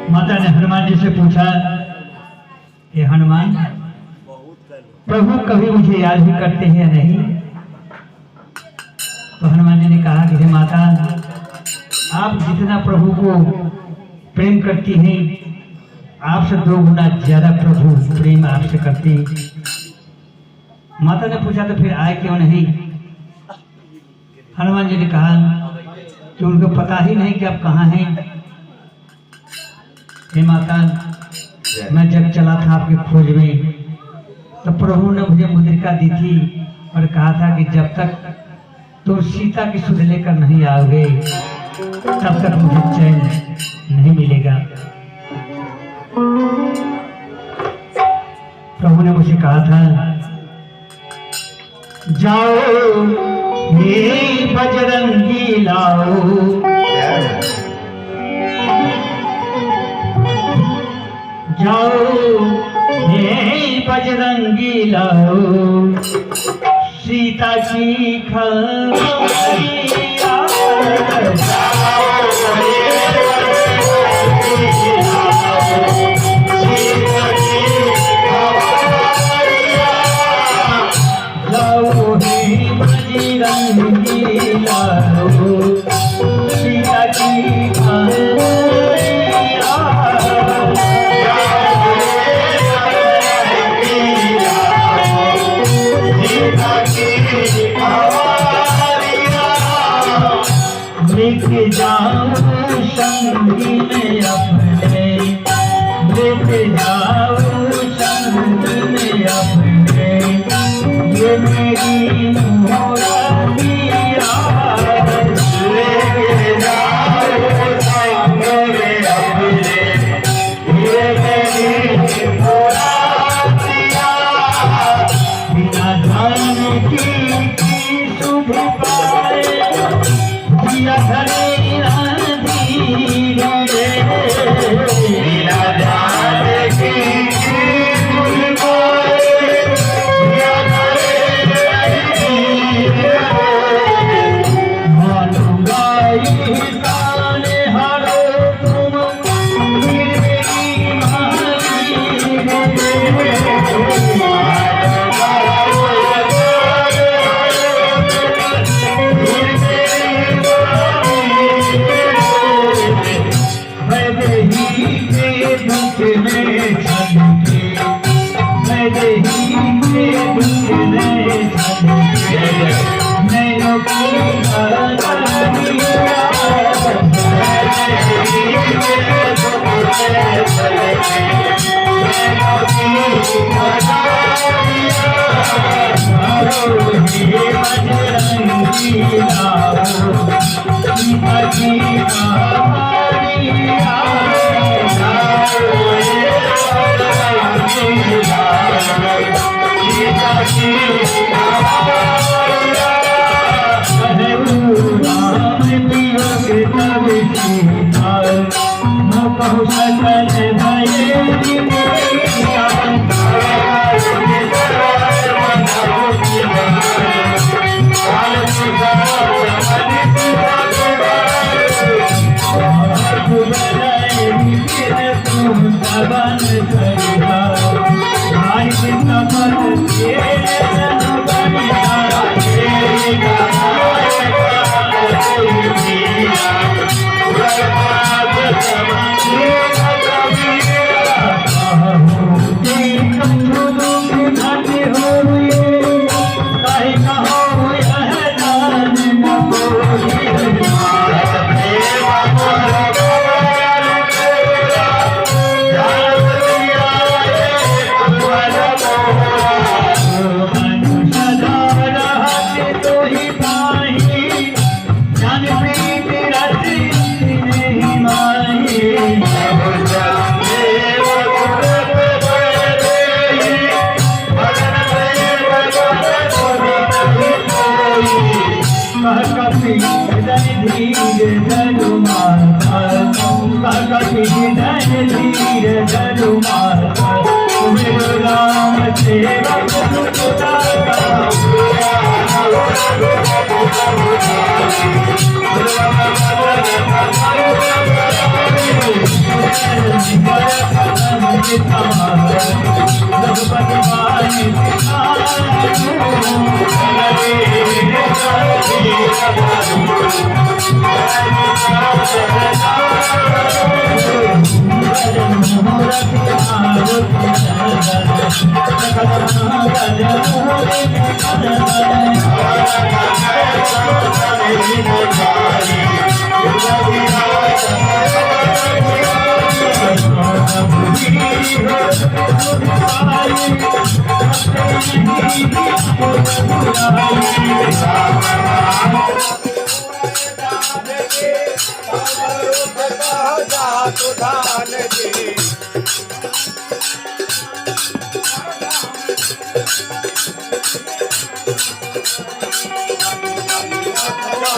माता ने हनुमान जी से पूछा कि हनुमान, प्रभु कभी मुझे याद भी करते हैं या नहीं? तो हनुमान जी ने कहा कि हे माता, आप जितना प्रभु को प्रेम करती हैं, आपसे 2 गुना ज्यादा प्रभु प्रेम आपसे करते हैं। माता ने पूछा तो फिर आए क्यों नहीं? हनुमान जी ने कहा कि उनको पता ही नहीं कि आप कहाँ हैं। हे माता, मैं जब चला था आपकी खोज में तो प्रभु ने मुझे मुद्रिका दी थी और कहा था कि जब तक तुम सीता की सुध लेकर नहीं आओगे तब तक मुझे चैन नहीं मिलेगा। प्रभु ने मुझे कहा था, जाओ ये बजरंगी लाओ बजरंगी लाओ सीता की खबरिया लाओ हे बजरंगी लाओ सीता की खबरिया लेके जाओ संगी में अपने लेके जाओ संगी में अपने ये मेरी मुरादिया लेके जाओ संगी में अपने ये मेरी मुरादिया बिना जाने की शुभ पाए दिया धरे धीरे बिना जाने की शुभ पाए दिया धरे धीरे मानूंगा ताने हारो तुम मेरी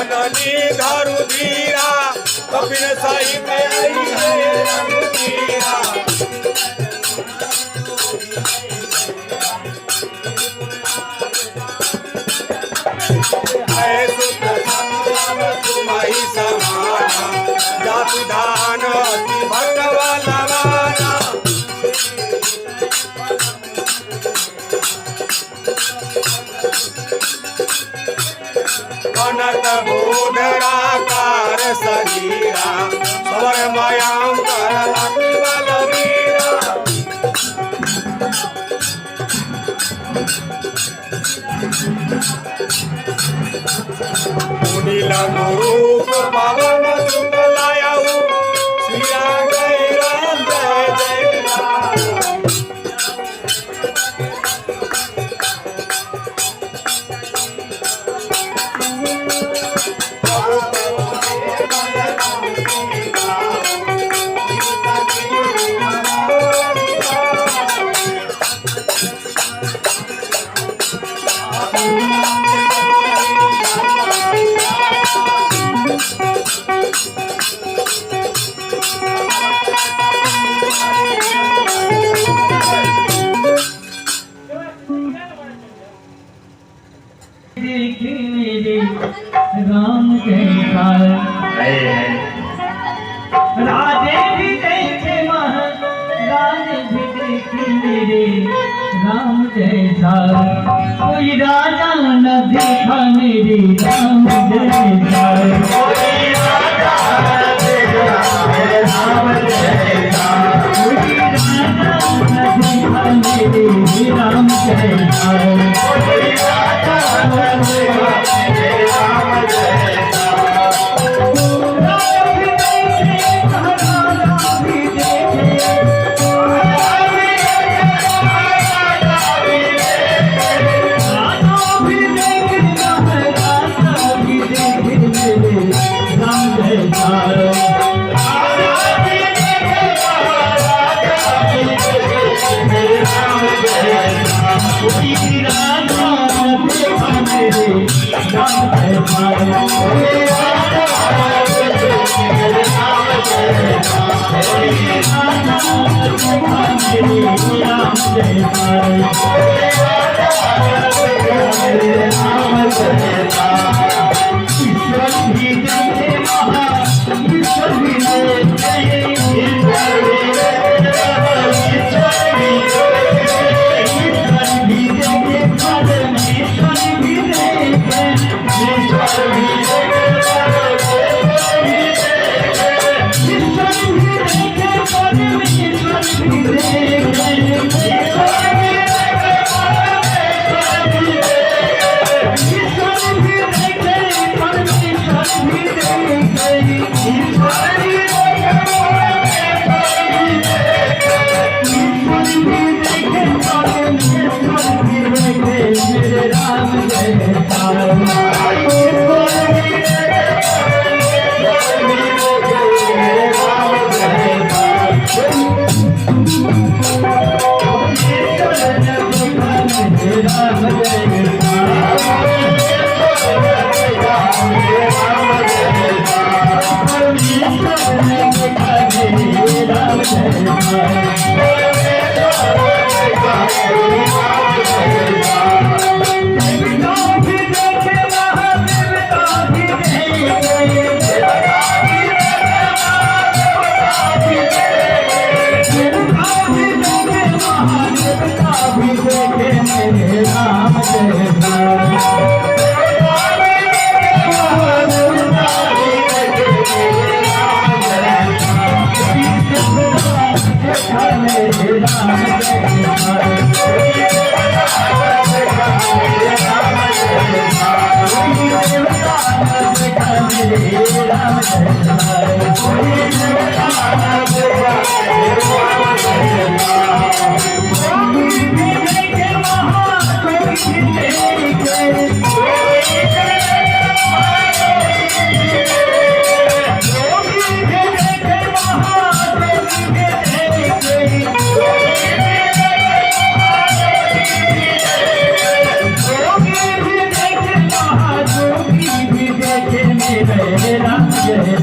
जननी धरु धीरा कपिल साई में आई है रघुवीरा जानत बोधराकार शरीरा सवर मयांकर लाठी बलवीरा नील रूप पवन सुत लायऊ सिया गई राम जय जय राम राम जैसा राजे भी देखे महाराज भी देखे मेरे राम जैसा कोई राजा न देखा मेरे राम जैसा कोई राजा न देखा मेरे राम जैसा कोई राजा न देखा मेरे राम जैसा कोई राजा न देखा मेरे राम जैसा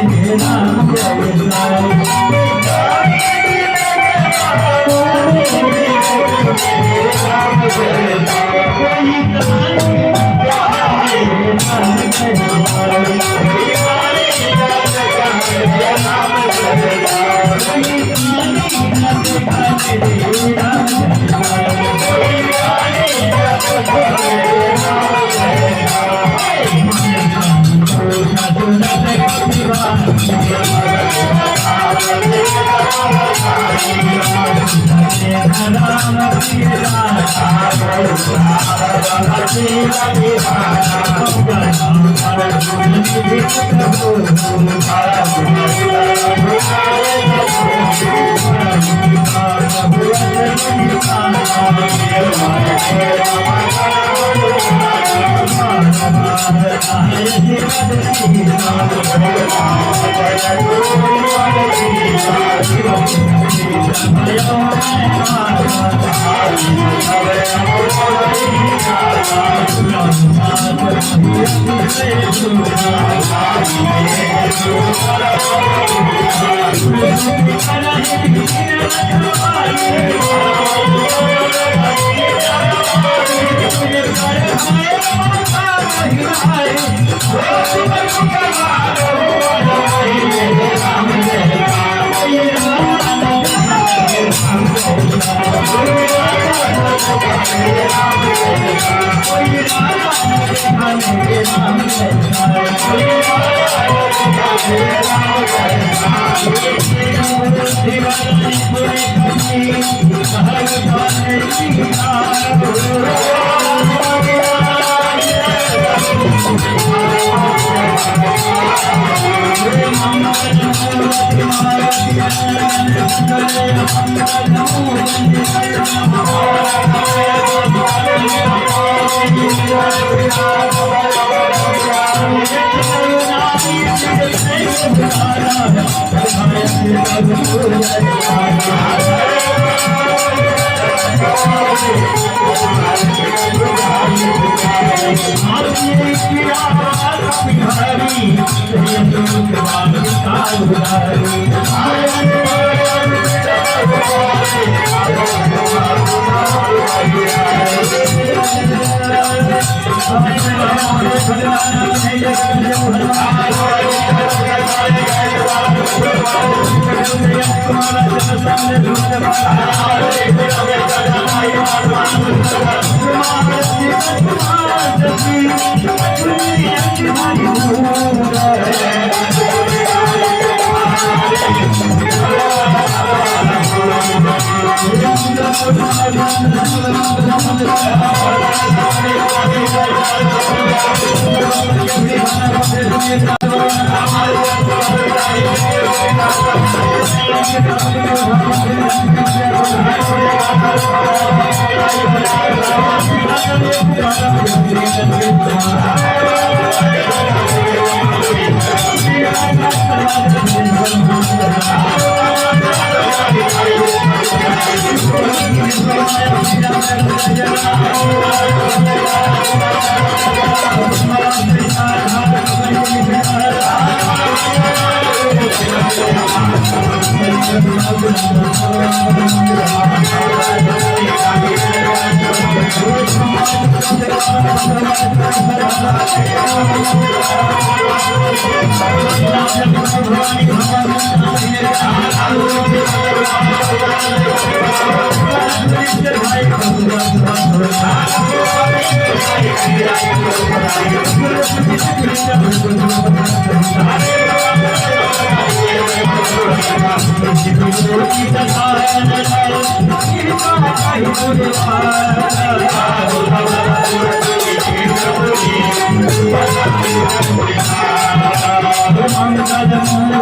Thank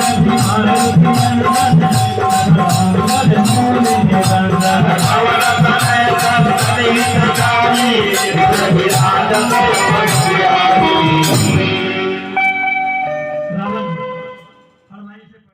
you.